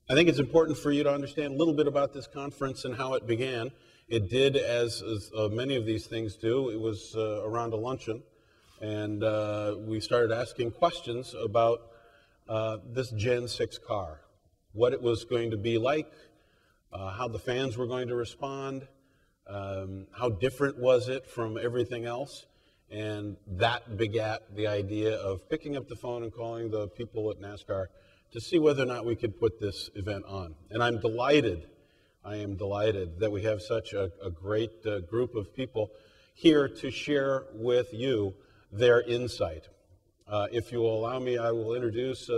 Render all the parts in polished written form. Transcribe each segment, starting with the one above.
I think it's important for you to understand a little bit about this conference and how it began. It did, as many of these things do, it was around a luncheon, and we started asking questions about this Gen 6 car, what it was going to be like, how the fans were going to respond, how different was it from everything else, and that begat the idea of picking up the phone and calling the people at NASCAR to see whether or not we could put this event on. And I am delighted that we have such a great group of people here to share with you their insight. If you will allow me, I will introduce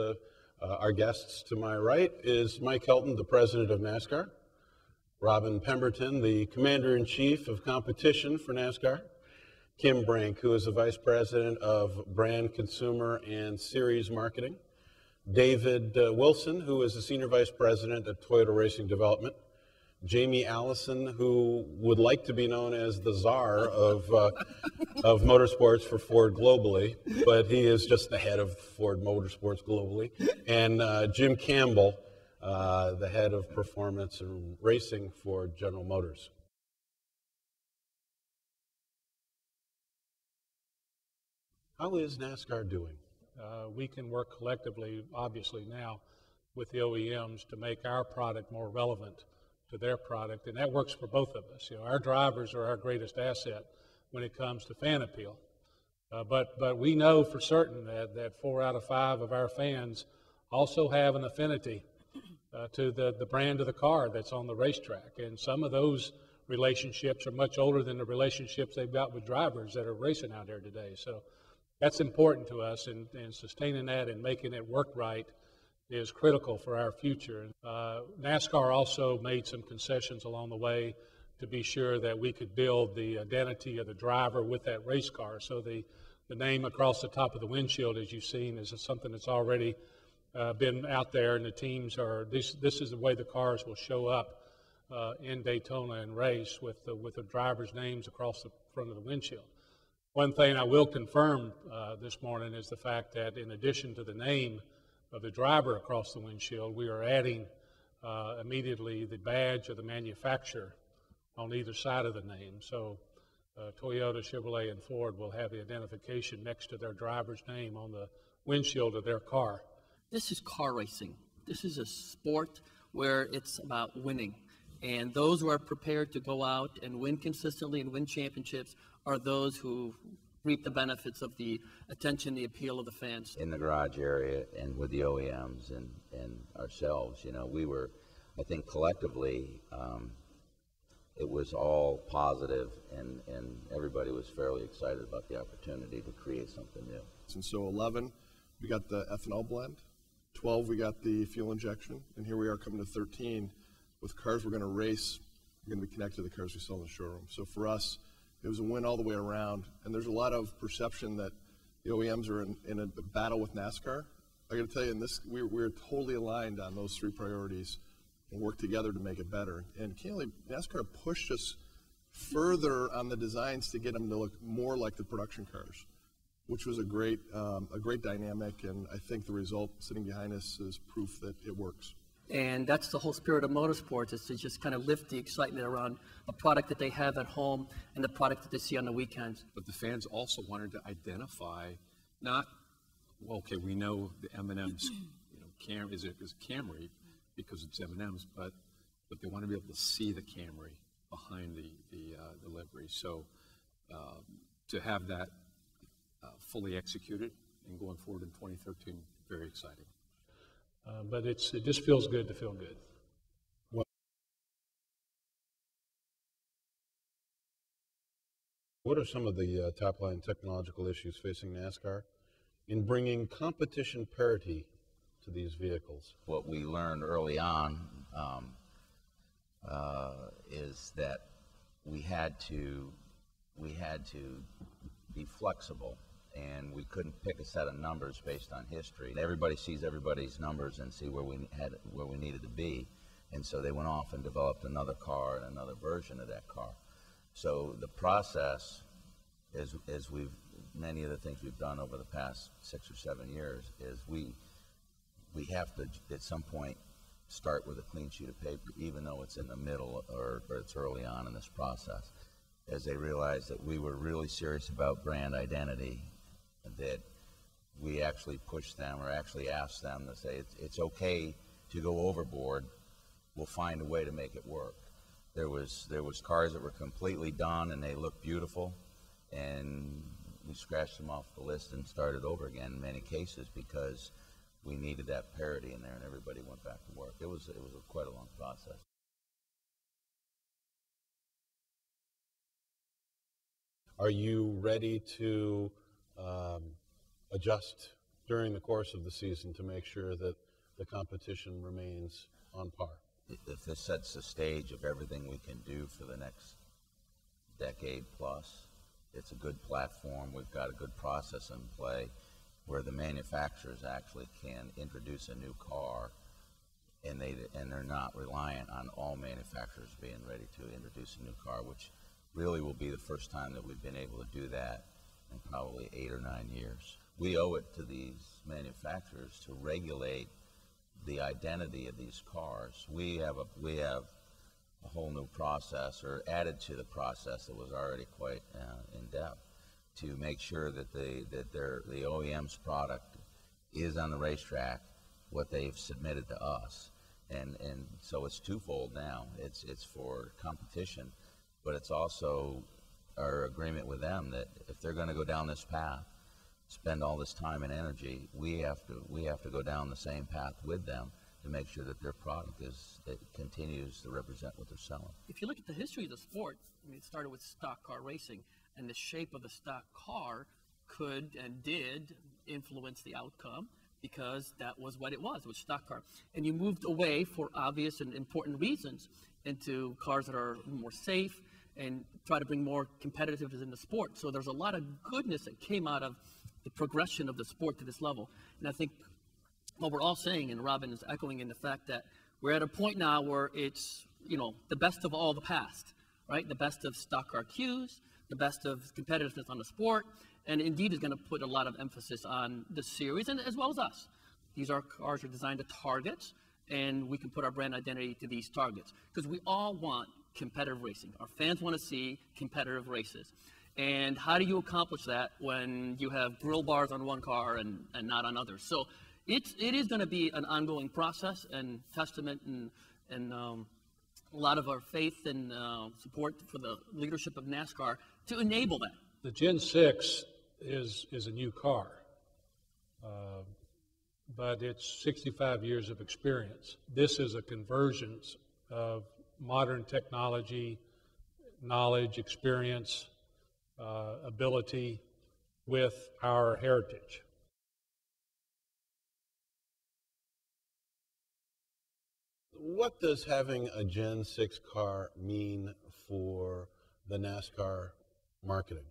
our guests. To my right is Mike Helton, the president of NASCAR, Robin Pemberton, the commander-in-chief of competition for NASCAR, Kim Brank, who is the vice president of brand, consumer, and series marketing, David Wilson, who is the Senior Vice President at Toyota Racing Development, Jamie Allison, who would like to be known as the czar of motorsports for Ford globally, but he is just the head of Ford Motorsports globally, and Jim Campbell, the head of performance and racing for General Motors. How is NASCAR doing? We can work collectively, obviously now, with the OEMs to make our product more relevant to their product, and that works for both of us. You know, our drivers are our greatest asset when it comes to fan appeal. But we know for certain that 4 out of 5 of our fans also have an affinity to the brand of the car that's on the racetrack, and some of those relationships are much older than the relationships they've got with drivers that are racing out there today. So that's important to us, and sustaining that and making it work right is critical for our future. NASCAR also made some concessions along the way to be sure that we could build the identity of the driver with that race car. So the name across the top of the windshield, as you've seen, is something that's already been out there, and the teams are, this is the way the cars will show up in Daytona and race with the drivers' names across the front of the windshield. One thing I will confirm this morning is the fact that in addition to the name of the driver across the windshield, we are adding immediately the badge of the manufacturer on either side of the name. So Toyota, Chevrolet, and Ford will have the identification next to their driver's name on the windshield of their car. This is car racing. This is a sport where it's about winning. And those who are prepared to go out and win consistently and win championships are those who reap the benefits of the attention, the appeal of the fans. In the garage area and with the OEMs and ourselves, you know, we were, I think collectively, it was all positive, and everybody was fairly excited about the opportunity to create something new. And so 11, we got the ethanol blend. 12, we got the fuel injection. And here we are coming to 13 with cars we're going to race. We're going to be connected to the cars we sell in the showroom. So for us, it was a win all the way around. And there's a lot of perception that the OEMs are in a battle with NASCAR. I got to tell you, in this, we're totally aligned on those 3 priorities and work together to make it better. And candidly, NASCAR pushed us further on the designs to get them to look more like the production cars, which was a great dynamic. And I think the result sitting behind us is proof that it works. And that's the whole spirit of motorsports, is to just kind of lift the excitement around a product that they have at home and the product that they see on the weekends. But the fans also wanted to identify, not, well, okay, we know the M&M's, you know, is Camry because it's M&M's, but they want to be able to see the Camry behind the livery. So to have that fully executed and going forward in 2013, very exciting. But it just feels good to feel good. What are some of the top-line technological issues facing NASCAR in bringing competition parity to these vehicles? What we learned early on is that we had to be flexible, and we couldn't pick a set of numbers based on history. Everybody sees everybody's numbers and see where we needed to be, and so they went off and developed another car and another version of that car. So the process, as many of the things we've done over the past 6 or 7 years, is we have to at some point start with a clean sheet of paper, even though it's in the middle or it's early on in this process, as they realized that we were really serious about brand identity, that we actually pushed them or actually asked them to say, it's okay to go overboard, we'll find a way to make it work. There was cars that were completely done and they looked beautiful, and we scratched them off the list and started over again in many cases because we needed that parity in there, and everybody went back to work. It was quite a long process. Are you ready to adjust during the course of the season to make sure that the competition remains on par? If this sets the stage of everything we can do for the next decade plus, it's a good platform. We've got a good process in play where the manufacturers actually can introduce a new car, and they're not reliant on all manufacturers being ready to introduce a new car, which really will be the first time that we've been able to do that in probably 8 or 9 years. We owe it to these manufacturers to regulate the identity of these cars. We have a whole new process, or added to the process that was already quite in depth, to make sure that the OEM's product is on the racetrack what they've submitted to us, and so it's twofold now. It's for competition, but it's also our agreement with them that if they're going to go down this path, spend all this time and energy, we have to go down the same path with them to make sure that their product continues to represent what they're selling. If you look at the history of the sport, I mean, it started with stock car racing, and the shape of the stock car could and did influence the outcome because that was what it was stock car. And you moved away, for obvious and important reasons, into cars that are more safe and try to bring more competitiveness in the sport. So there's a lot of goodness that came out of the progression of the sport to this level. And I think what we're all saying, and Robin is echoing in the fact that we're at a point now where it's, the best of all the past, right? The best of stock car cues, the best of competitiveness on the sport, and indeed is going to put a lot of emphasis on the series, and as well as us. These cars are designed to target, and we can put our brand identity to these targets, because we all want competitive racing. Our fans want to see competitive races. And how do you accomplish that when you have grill bars on one car and not on others? So it is going to be an ongoing process and testament and a lot of our faith and support for the leadership of NASCAR to enable that. The Gen 6 is a new car, but it's 65 years of experience. This is a convergence of modern technology, knowledge, experience, ability with our heritage. What does having a Gen 6 car mean for the NASCAR marketing?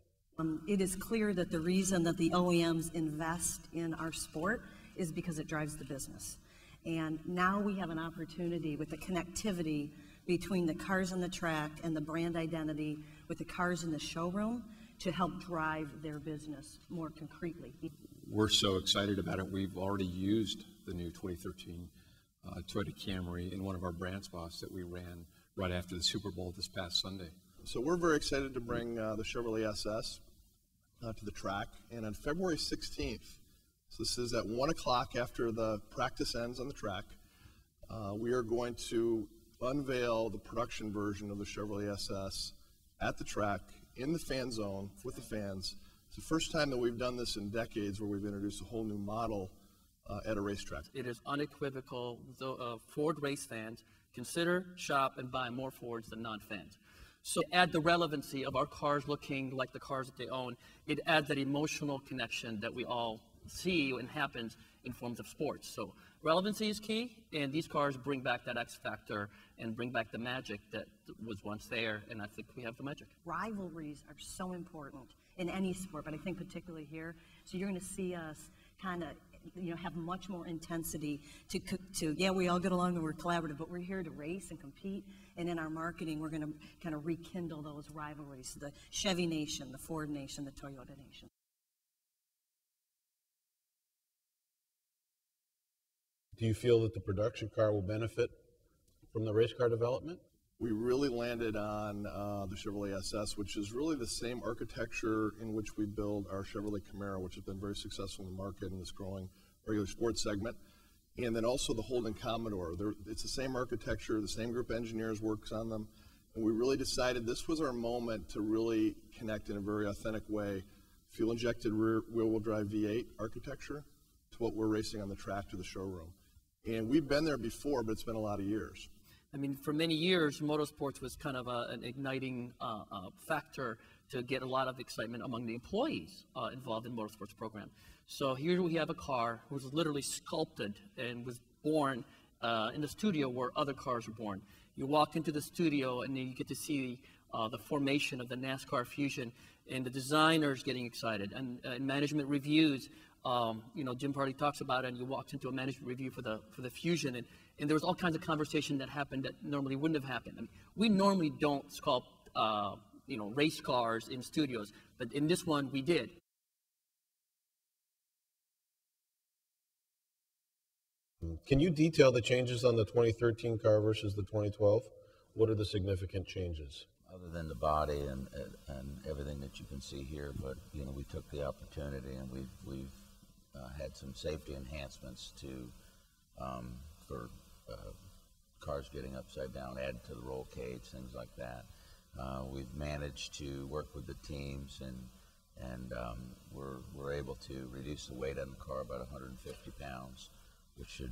It is clear that the reason that the OEMs invest in our sport is because it drives the business. And now we have an opportunity with the connectivity between the cars on the track and the brand identity with the cars in the showroom to help drive their business more concretely. We're so excited about it. We've already used the new 2013 Toyota Camry in one of our brand spots that we ran right after the Super Bowl this past Sunday. So we're very excited to bring the Chevrolet SS to the track, and on February 16th, so this is at 1 o'clock after the practice ends on the track, we are going to unveil the production version of the Chevrolet SS at the track in the fan zone with the fans. It's the first time that we've done this in decades where we've introduced a whole new model at a racetrack. It is unequivocal. Ford race fans consider, shop, and buy more Fords than non-fans. So add the relevancy of our cars looking like the cars that they own. It adds that emotional connection that we all see and happens in forms of sports. So relevancy is key, and these cars bring back that X factor and bring back the magic that was once there, and I think we have the magic. Rivalries are so important in any sport, but I think particularly here. So you're going to see us kind of have much more intensity to yeah, we all get along and we're collaborative, but we're here to race and compete, and in our marketing we're going to kind of rekindle those rivalries, the Chevy Nation, the Ford Nation, the Toyota Nation. Do you feel that the production car will benefit from the race car development? We really landed on the Chevrolet SS, which is really the same architecture in which we build our Chevrolet Camaro, which has been very successful in the market in this growing regular sports segment. And then also the Holden Commodore. It's the same architecture, the same group of engineers works on them. And we really decided this was our moment to really connect in a very authentic way fuel-injected rear-wheel drive V8 architecture to what we're racing on the track to the showroom. And we've been there before, but it's been a lot of years. I mean, for many years, motorsports was kind of an igniting factor to get a lot of excitement among the employees involved in the motorsports program. So here we have a car who was literally sculpted and was born in the studio where other cars were born. You walk into the studio and then you get to see the formation of the NASCAR Fusion and the designers getting excited and management reviews. You know, Jim Party talks about it, and you walked into a management review for the Fusion, and there was all kinds of conversation that happened that normally wouldn't have happened. I mean, we normally don't sculpt, you know, race cars in studios, but in this one we did. Can you detail the changes on the 2013 car versus the 2012? What are the significant changes? Other than the body and everything that you can see here, but you know, we took the opportunity and we've had some safety enhancements to for cars getting upside down, add to the roll cage, things like that. We've managed to work with the teams and we're able to reduce the weight on the car about 150 pounds, which should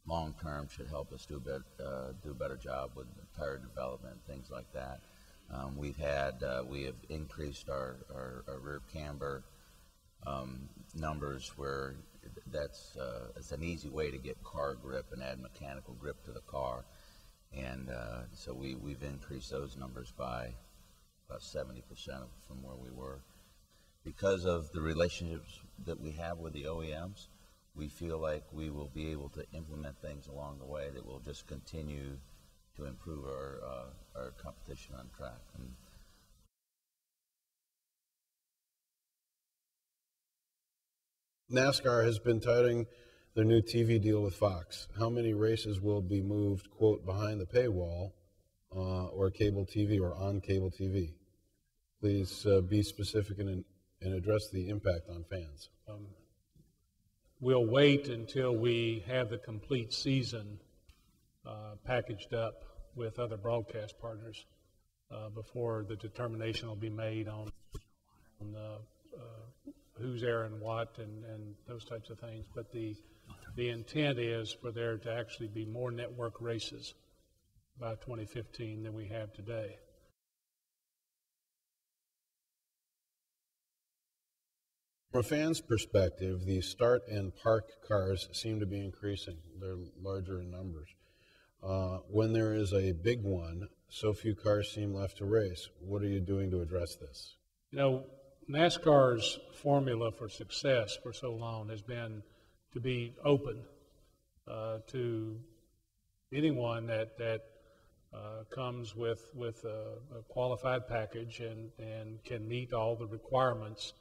long term should help us do a better job with tire development, things like that. We have increased our rear camber numbers, where it's an easy way to get car grip and add mechanical grip to the car, and so we've increased those numbers by about 70% from where we were. Because of the relationships that we have with the OEMs, we feel like we will be able to implement things along the way that will just continue to improve our competition on track. And NASCAR has been touting their new TV deal with Fox. How many races will be moved, quote, behind the paywall or cable TV or on cable TV? Please be specific and address the impact on fans. We'll wait until we have the complete season packaged up with other broadcast partners before the determination will be made on who's airing what and those types of things. But the intent is for there to actually be more network races by 2015 than we have today. From a fan's perspective, the start and park cars seem to be increasing. They're larger in numbers. When there is a big one, so few cars seem left to race. What are you doing to address this? You know, NASCAR's formula for success for so long has been to be open to anyone that comes with a qualified package and can meet all the requirements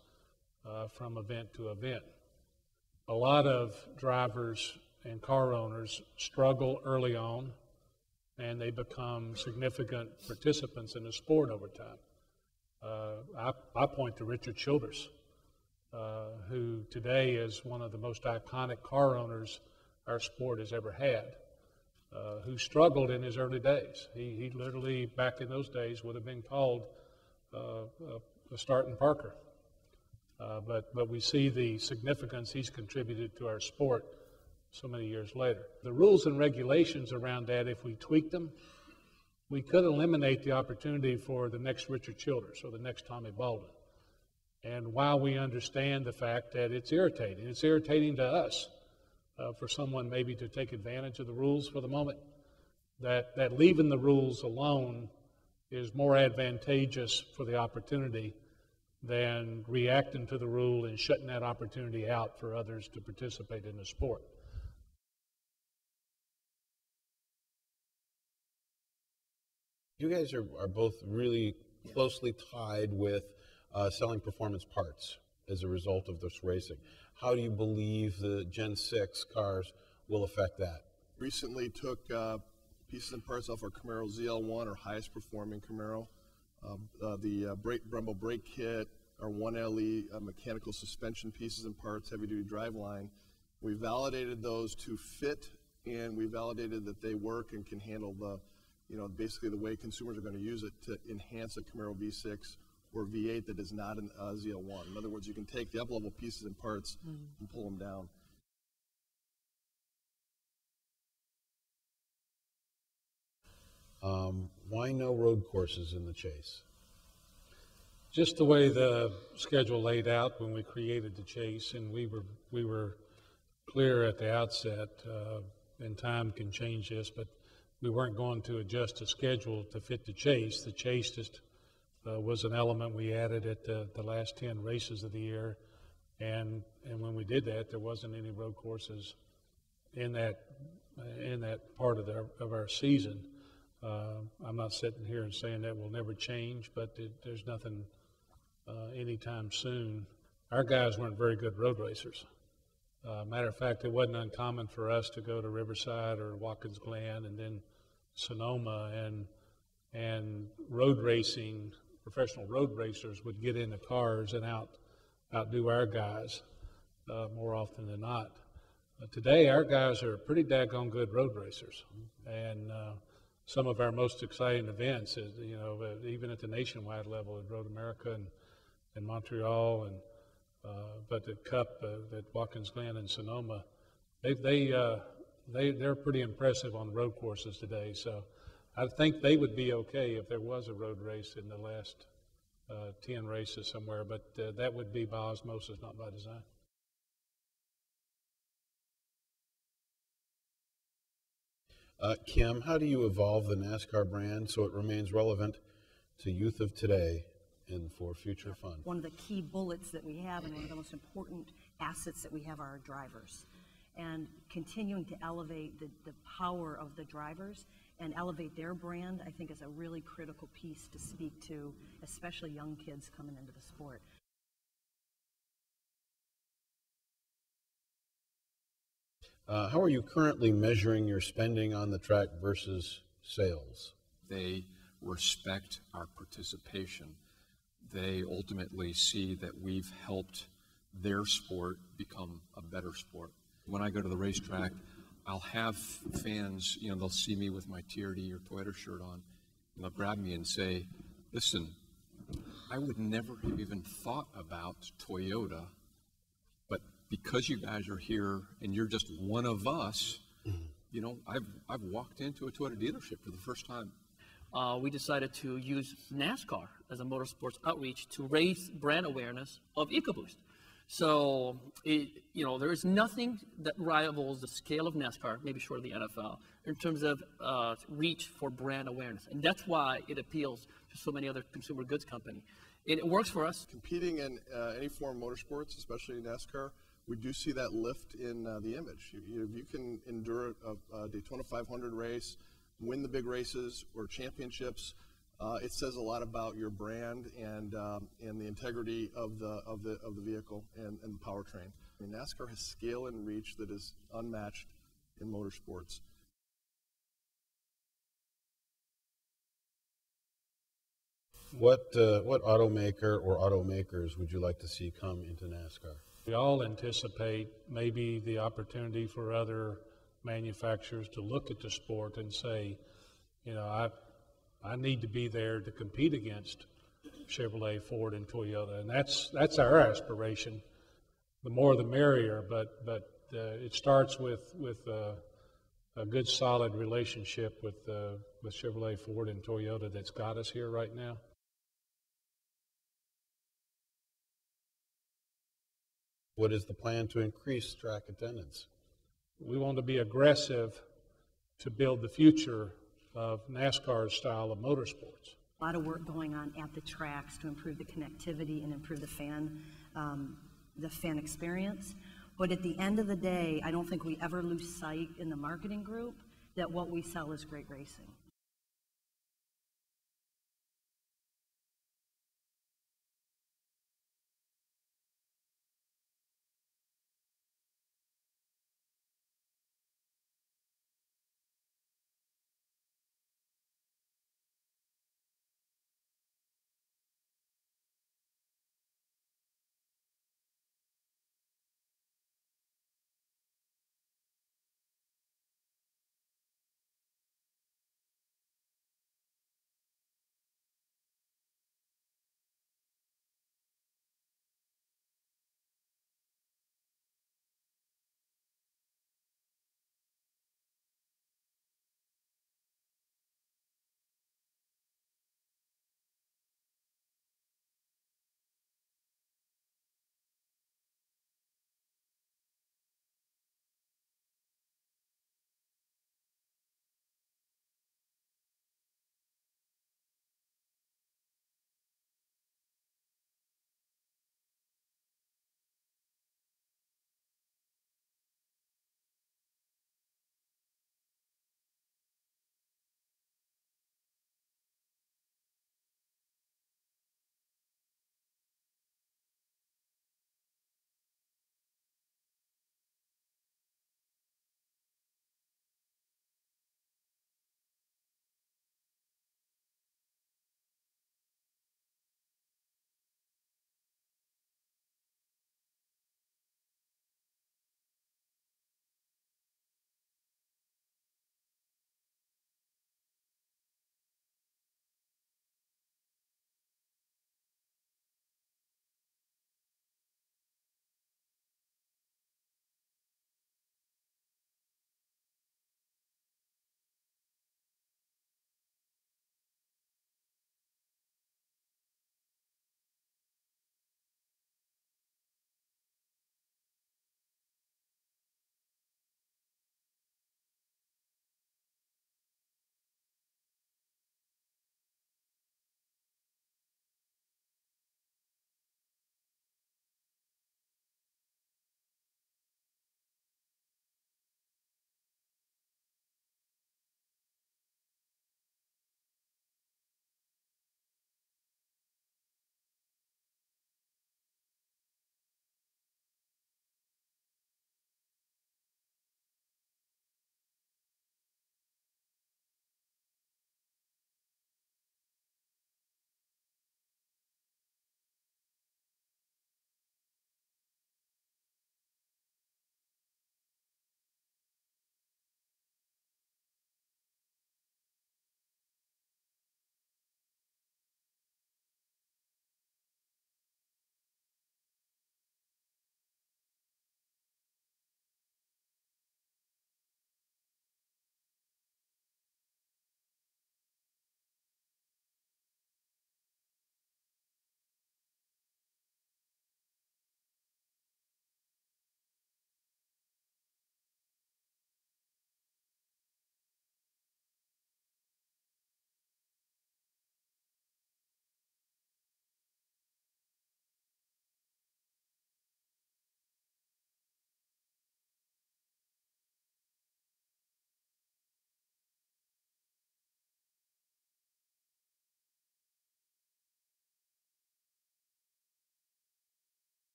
from event to event. A lot of drivers and car owners struggle early on, and they become significant participants in the sport over time. I point to Richard Childress, who today is one of the most iconic car owners our sport has ever had, who struggled in his early days. He literally, back in those days, would have been called a starting parker. But we see the significance he's contributed to our sport so many years later. The rules and regulations around that, if we tweak them, we could eliminate the opportunity for the next Richard Childress or the next Tommy Baldwin. And while we understand the fact that it's irritating to us for someone maybe to take advantage of the rules for the moment, that leaving the rules alone is more advantageous for the opportunity than reacting to the rule and shutting that opportunity out for others to participate in the sport. You guys are both really closely tied with selling performance parts as a result of this racing. How do you believe the Gen 6 cars will affect that. Recently took pieces and parts off our Camaro ZL1, our highest performing Camaro. The Brembo brake kit, our 1LE mechanical suspension pieces and parts, heavy duty driveline. We validated those to fit, and we validated that they work and can handle the, basically the way consumers are going to use it to enhance a Camaro V6 or V8 that is not an ZL1. In other words, you can take the up-level pieces and parts and pull them down. Why no road courses in the Chase? Just the way the schedule laid out when we created the Chase, and we were clear at the outset, and time can change this, but we weren't going to adjust the schedule to fit the Chase. The Chase just was an element we added at the last 10 races of the year, and when we did that, there wasn't any road courses in that part of our season. I'm not sitting here and saying that will never change, but there's nothing anytime soon. Our guys weren't very good road racers. Matter of fact, it wasn't uncommon for us to go to Riverside or Watkins Glen and then Sonoma, and road racing, professional road racers would get in the cars and outdo our guys more often than not. Today, our guys are pretty daggone good road racers, and some of our most exciting events is, even at the nationwide level at Road America and Montreal, but the Cup at Watkins Glen and Sonoma, they're pretty impressive on road courses today. So I think they would be okay if there was a road race in the last 10 races somewhere, but that would be by osmosis, not by design. Kim, how do you evolve the NASCAR brand so it remains relevant to youth of today and for future fun? One of the key bullets that we have and one of the most important assets that we have are our drivers. And continuing to elevate the power of the drivers and elevate their brand, I think, is a really critical piece to speak to, especially young kids coming into the sport. How are you currently measuring your spending on the track versus sales? They respect our participation. They ultimately see that we've helped their sport become a better sport. When I go to the racetrack, I'll have fans, they'll see me with my TRD or Toyota shirt on, and they'll grab me and say, listen, I would never have even thought about Toyota, but because you guys are here and you're just one of us, I've walked into a Toyota dealership for the first time. We decided to use NASCAR as a motorsports outreach to raise brand awareness of EcoBoost. So, there is nothing that rivals the scale of NASCAR, maybe short of the NFL, in terms of reach for brand awareness. And that's why it appeals to so many other consumer goods companies. It works for us. Competing in any form of motorsports, especially NASCAR, we do see that lift in the image. If you can endure a Daytona 500 race, win the big races or championships, it says a lot about your brand and the integrity of the vehicle and the powertrain. NASCAR has scale and reach that is unmatched in motorsports. What automaker or automakers would you like to see come into NASCAR? We all anticipate maybe the opportunity for other manufacturers to look at the sport and say, I need to be there to compete against Chevrolet, Ford, and Toyota, and that's our aspiration. The more the merrier, but it starts with a good solid relationship with Chevrolet, Ford, and Toyota that's got us here right now. What is the plan to increase track attendance? We want to be aggressive to build the future of NASCAR's style of motorsports. A lot of work going on at the tracks to improve the connectivity and improve the fan experience. But at the end of the day, I don't think we ever lose sight in the marketing group that what we sell is great racing.